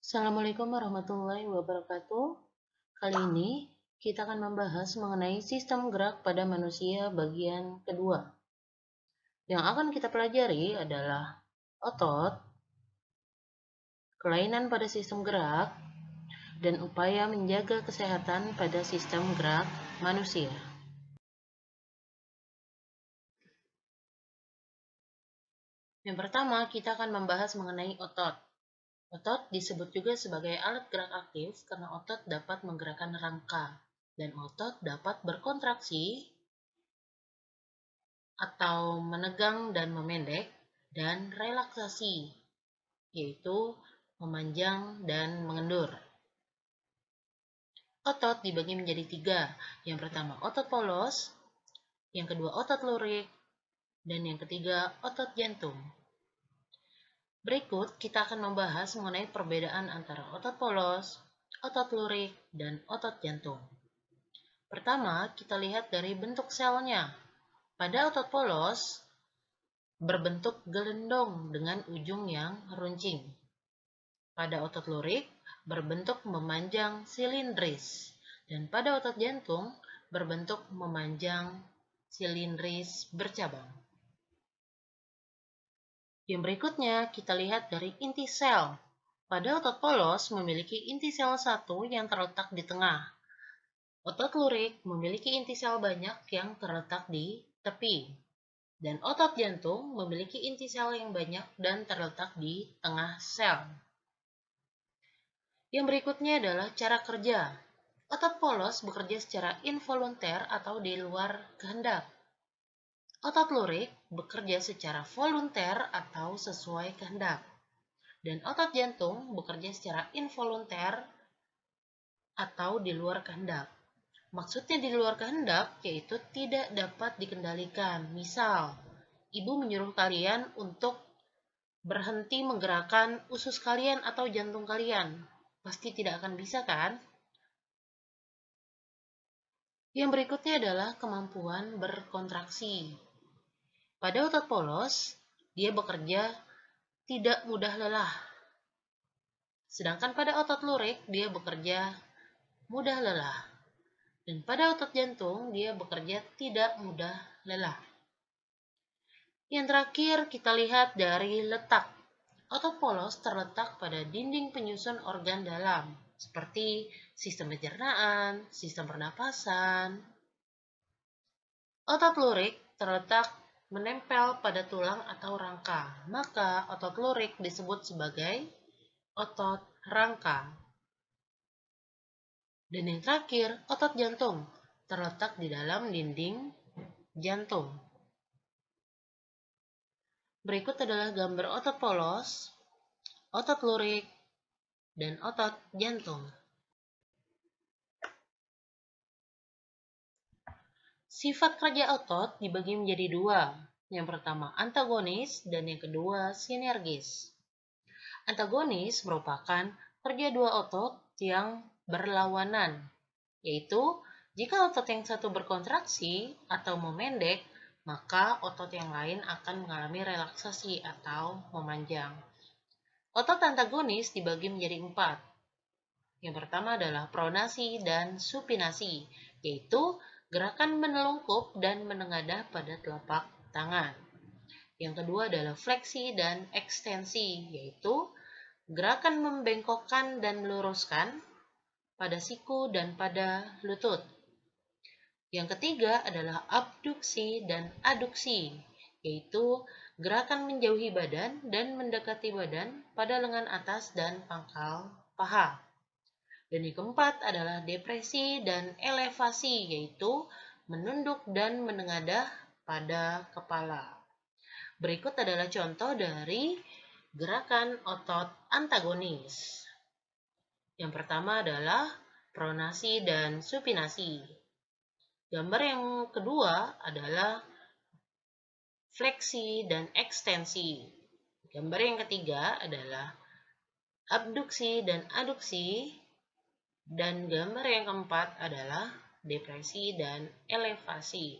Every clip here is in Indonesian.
Assalamualaikum warahmatullahi wabarakatuh. Kali ini kita akan membahas mengenai sistem gerak pada manusia bagian kedua. Yang akan kita pelajari adalah otot, kelainan pada sistem gerak, dan upaya menjaga kesehatan pada sistem gerak manusia. Yang pertama, kita akan membahas mengenai otot. Otot disebut juga sebagai alat gerak aktif karena otot dapat menggerakkan rangka, dan otot dapat berkontraksi atau menegang dan memendek, dan relaksasi, yaitu memanjang dan mengendur. Otot dibagi menjadi tiga. Yang pertama otot polos, yang kedua otot lurik, dan yang ketiga otot jantung. Berikut kita akan membahas mengenai perbedaan antara otot polos, otot lurik, dan otot jantung. Pertama, kita lihat dari bentuk selnya. Pada otot polos, berbentuk gelendong dengan ujung yang runcing. Pada otot lurik, berbentuk memanjang silindris. Dan pada otot jantung, berbentuk memanjang silindris bercabang. Yang berikutnya, kita lihat dari inti sel. Pada otot polos memiliki inti sel satu yang terletak di tengah. Otot lurik memiliki inti sel banyak yang terletak di tepi. Dan otot jantung memiliki inti sel yang banyak dan terletak di tengah sel. Yang berikutnya adalah cara kerja. Otot polos bekerja secara involunter atau di luar kehendak. Otot lurik bekerja secara volunter atau sesuai kehendak. Dan otot jantung bekerja secara involunter atau di luar kehendak. Maksudnya di luar kehendak yaitu tidak dapat dikendalikan. Misal, ibu menyuruh kalian untuk berhenti menggerakkan usus kalian atau jantung kalian. Pasti tidak akan bisa kan? Yang berikutnya adalah kemampuan berkontraksi. Pada otot polos, dia bekerja tidak mudah lelah. Sedangkan pada otot lurik, dia bekerja mudah lelah. Dan pada otot jantung, dia bekerja tidak mudah lelah. Yang terakhir, kita lihat dari letak. Otot polos terletak pada dinding penyusun organ dalam, seperti sistem pencernaan, sistem pernapasan. Otot lurik terletak menempel pada tulang atau rangka, maka otot lurik disebut sebagai otot rangka. Dan yang terakhir, otot jantung terletak di dalam dinding jantung. Berikut adalah gambar otot polos, otot lurik, dan otot jantung. Sifat kerja otot dibagi menjadi dua. Yang pertama antagonis dan yang kedua sinergis. Antagonis merupakan kerja dua otot yang berlawanan, yaitu jika otot yang satu berkontraksi atau memendek, maka otot yang lain akan mengalami relaksasi atau memanjang. Otot antagonis dibagi menjadi 4. Yang pertama adalah pronasi dan supinasi, yaitu gerakan menelungkup dan menengadah pada telapak tangan. Yang kedua adalah fleksi dan ekstensi, yaitu gerakan membengkokkan dan meluruskan pada siku dan pada lutut. Yang ketiga adalah abduksi dan aduksi, yaitu gerakan menjauhi badan dan mendekati badan pada lengan atas dan pangkal paha. Dan yang keempat adalah depresi dan elevasi, yaitu menunduk dan menengadah pada kepala. Berikut adalah contoh dari gerakan otot antagonis. Yang pertama adalah pronasi dan supinasi. Gambar yang kedua adalah fleksi dan ekstensi. Gambar yang ketiga adalah abduksi dan aduksi. Dan gambar yang keempat adalah depresi dan elevasi.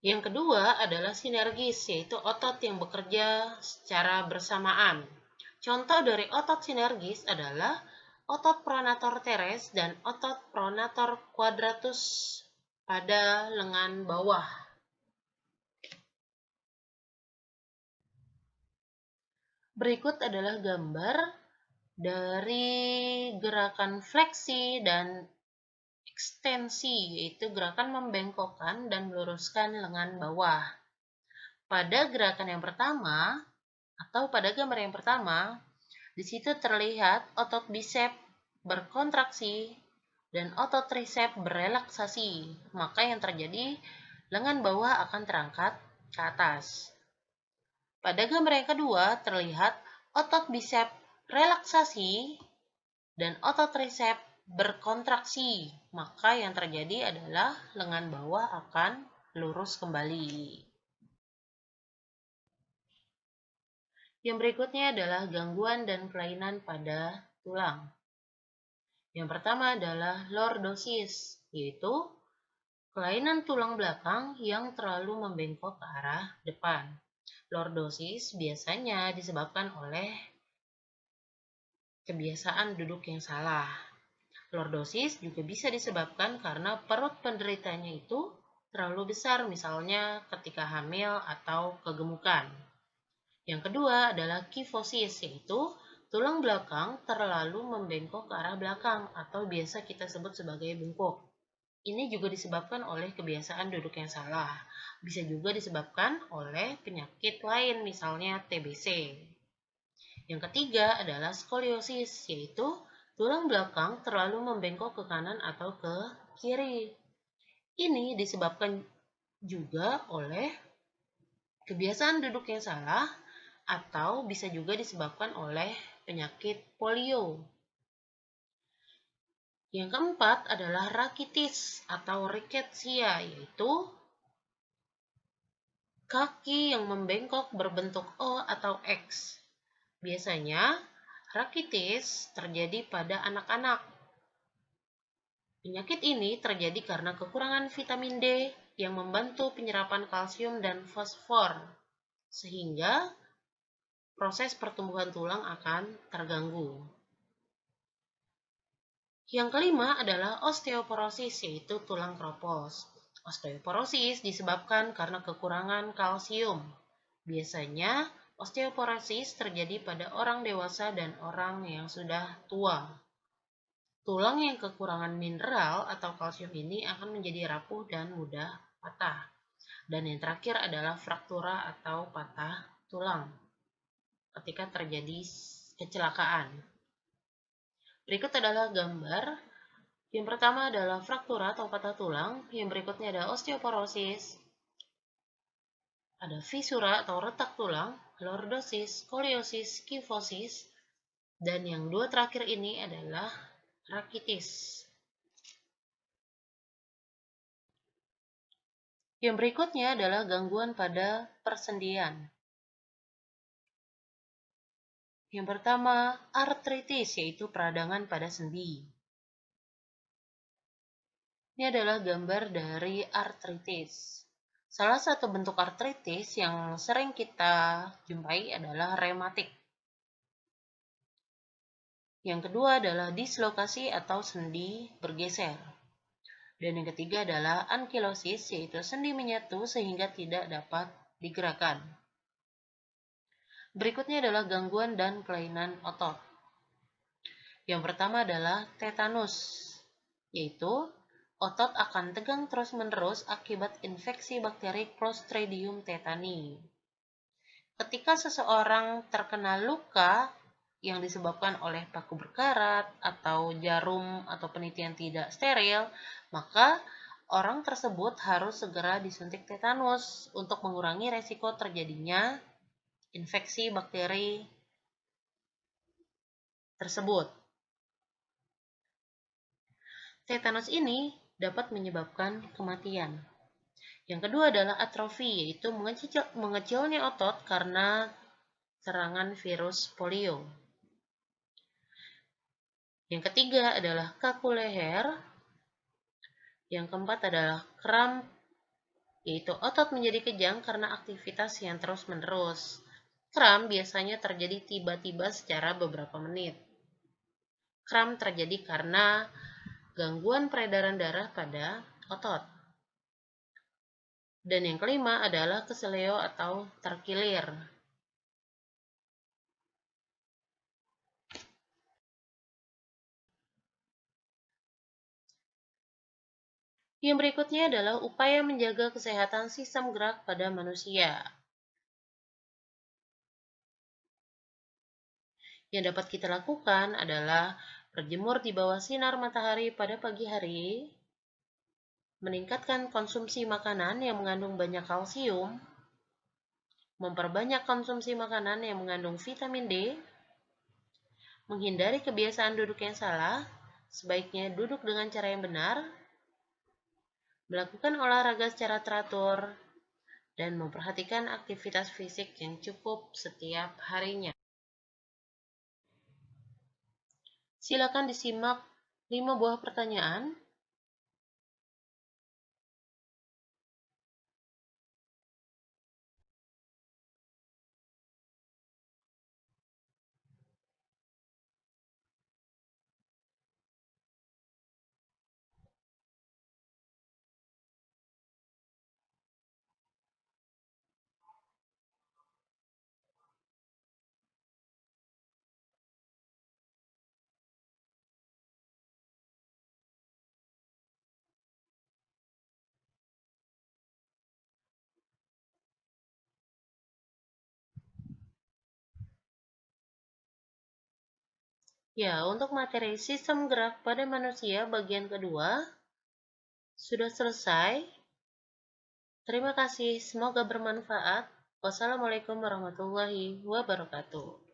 Yang kedua adalah sinergis, yaitu otot yang bekerja secara bersamaan. Contoh dari otot sinergis adalah otot pronator teres dan otot pronator quadratus pada lengan bawah. Berikut adalah gambar dari gerakan fleksi dan ekstensi, yaitu gerakan membengkokkan dan meluruskan lengan bawah. Pada gerakan yang pertama, atau pada gambar yang pertama, di situ terlihat otot bisep berkontraksi dan otot tricep berelaksasi. Maka yang terjadi, lengan bawah akan terangkat ke atas. Pada gambar yang kedua, terlihat otot bisep relaksasi dan otot tricep berkontraksi. Maka yang terjadi adalah lengan bawah akan lurus kembali. Yang berikutnya adalah gangguan dan kelainan pada tulang. Yang pertama adalah lordosis, yaitu kelainan tulang belakang yang terlalu membengkok ke arah depan. Lordosis biasanya disebabkan oleh kebiasaan duduk yang salah. Lordosis juga bisa disebabkan karena perut penderitanya itu terlalu besar, misalnya ketika hamil atau kegemukan. Yang kedua adalah kifosis, yaitu tulang belakang terlalu membengkok ke arah belakang atau biasa kita sebut sebagai bungkuk. Ini juga disebabkan oleh kebiasaan duduk yang salah. Bisa juga disebabkan oleh penyakit lain, misalnya TBC. Yang ketiga adalah skoliosis, yaitu tulang belakang terlalu membengkok ke kanan atau ke kiri. Ini disebabkan juga oleh kebiasaan duduk yang salah atau bisa juga disebabkan oleh penyakit polio. Yang keempat adalah rakitis atau rickettsia, yaitu kaki yang membengkok berbentuk O atau X. Biasanya, rakitis terjadi pada anak-anak. Penyakit ini terjadi karena kekurangan vitamin D yang membantu penyerapan kalsium dan fosfor, sehingga proses pertumbuhan tulang akan terganggu. Yang kelima adalah osteoporosis, yaitu tulang keropos. Osteoporosis disebabkan karena kekurangan kalsium. Biasanya, osteoporosis terjadi pada orang dewasa dan orang yang sudah tua. Tulang yang kekurangan mineral atau kalsium ini akan menjadi rapuh dan mudah patah. Dan yang terakhir adalah fraktura atau patah tulang ketika terjadi kecelakaan. Berikut adalah gambar. Yang pertama adalah fraktura atau patah tulang, yang berikutnya ada osteoporosis, ada fisura atau retak tulang, lordosis, skoliosis, kifosis, dan yang dua terakhir ini adalah rakitis. Yang berikutnya adalah gangguan pada persendian. Yang pertama, artritis, yaitu peradangan pada sendi. Ini adalah gambar dari artritis. Salah satu bentuk artritis yang sering kita jumpai adalah rematik. Yang kedua adalah dislokasi atau sendi bergeser. Dan yang ketiga adalah ankilosis, yaitu sendi menyatu sehingga tidak dapat digerakkan. Berikutnya adalah gangguan dan kelainan otot. Yang pertama adalah tetanus, yaitu otot akan tegang terus-menerus akibat infeksi bakteri Clostridium tetani. Ketika seseorang terkena luka yang disebabkan oleh paku berkarat atau jarum atau penitian tidak steril, maka orang tersebut harus segera disuntik tetanus untuk mengurangi resiko terjadinya infeksi bakteri tersebut. Tetanus ini dapat menyebabkan kematian. Yang kedua adalah atrofi, yaitu mengecilnya otot karena serangan virus polio. Yang ketiga adalah kaku leher. Yang keempat adalah kram, yaitu otot menjadi kejang karena aktivitas yang terus-menerus. Kram biasanya terjadi tiba-tiba secara beberapa menit. Kram terjadi karena gangguan peredaran darah pada otot. Dan yang kelima adalah keseleo atau terkilir. Yang berikutnya adalah upaya menjaga kesehatan sistem gerak pada manusia. Yang dapat kita lakukan adalah berjemur di bawah sinar matahari pada pagi hari, meningkatkan konsumsi makanan yang mengandung banyak kalsium, memperbanyak konsumsi makanan yang mengandung vitamin D, menghindari kebiasaan duduk yang salah, sebaiknya duduk dengan cara yang benar, melakukan olahraga secara teratur, dan memperhatikan aktivitas fisik yang cukup setiap harinya. Silakan disimak 5 buah pertanyaan. Ya, untuk materi sistem gerak pada manusia bagian kedua sudah selesai. Terima kasih, semoga bermanfaat. Wassalamualaikum warahmatullahi wabarakatuh.